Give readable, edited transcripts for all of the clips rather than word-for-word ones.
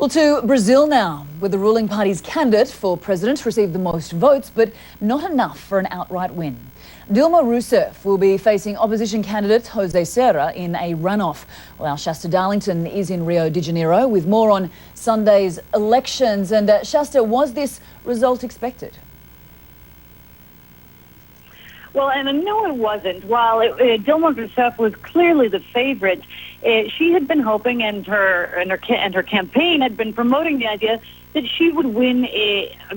Well, to Brazil now, where the ruling party's candidate for president received the most votes, but not enough for an outright win. Dilma Rousseff will be facing opposition candidate Jose Serra in a runoff, while Shasta Darlington is in Rio de Janeiro with more on Sunday's elections. And Shasta, was this result expected? Well, and no, it wasn't. While Dilma Rousseff was clearly the favorite, she had been hoping, and her campaign had been promoting the idea that she would win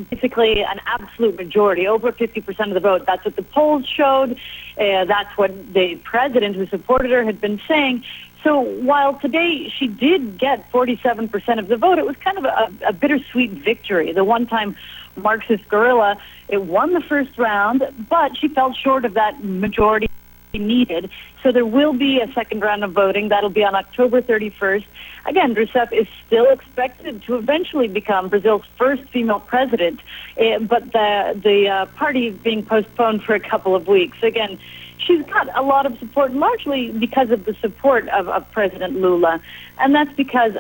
basically an absolute majority, over 50% of the vote. That's what the polls showed. That's what the president who supported her had been saying. So while today she did get 47% of the vote, it was kind of a bittersweet victory. The one-time Marxist guerrilla, it won the first round, but she fell short of that majority needed. So there will be a second round of voting. That'll be on October 31st. Again, Rousseff is still expected to eventually become Brazil's first female president, but the party is being postponed for a couple of weeks. Again, she's got a lot of support, largely because of the support of President Lula. And that's because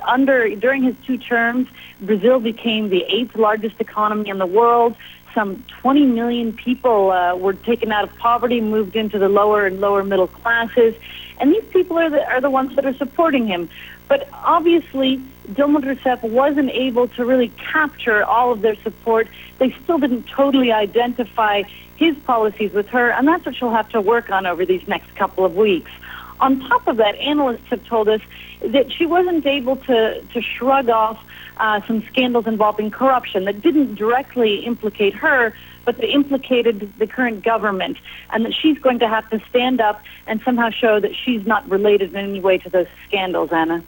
during his 2 terms, Brazil became the 8th largest economy in the world. Some 20 million people were taken out of poverty, moved into the lower and lower middle classes. And these people are the ones that are supporting him. But obviously, Dilma Rousseff wasn't able to really capture all of their support. They still didn't totally identify his policies with her, and that's what she'll have to work on over these next couple of weeks. On top of that, analysts have told us that she wasn't able to shrug off some scandals involving corruption that didn't directly implicate her, but that implicated the current government, and that she's going to have to stand up and somehow show that she's not related in any way to those scandals, Anna.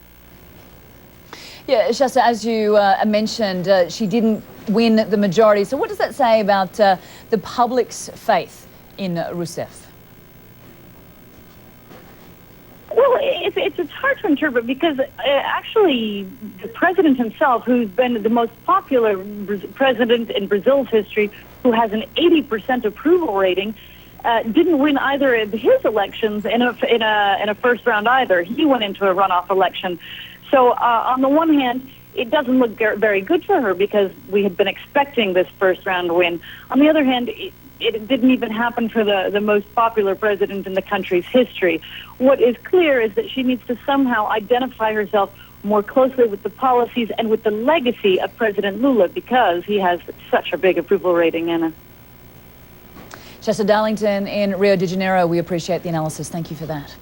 Yeah, Shasta, as you mentioned, she didn't win the majority. So what does that say about the public's faith in Rousseff? Well, it's hard to interpret because actually the president himself, who's been the most popular president in Brazil's history, who has an 80% approval rating, didn't win either of his elections in a first round either. He went into a runoff election. So on the one hand, it doesn't look very good for her because we had been expecting this first round win. On the other hand, it didn't even happen for the most popular president in the country's history. What is clear is that she needs to somehow identify herself more closely with the policies and with the legacy of President Lula because he has such a big approval rating, Anna. Shasta Darlington in Rio de Janeiro, we appreciate the analysis. Thank you for that.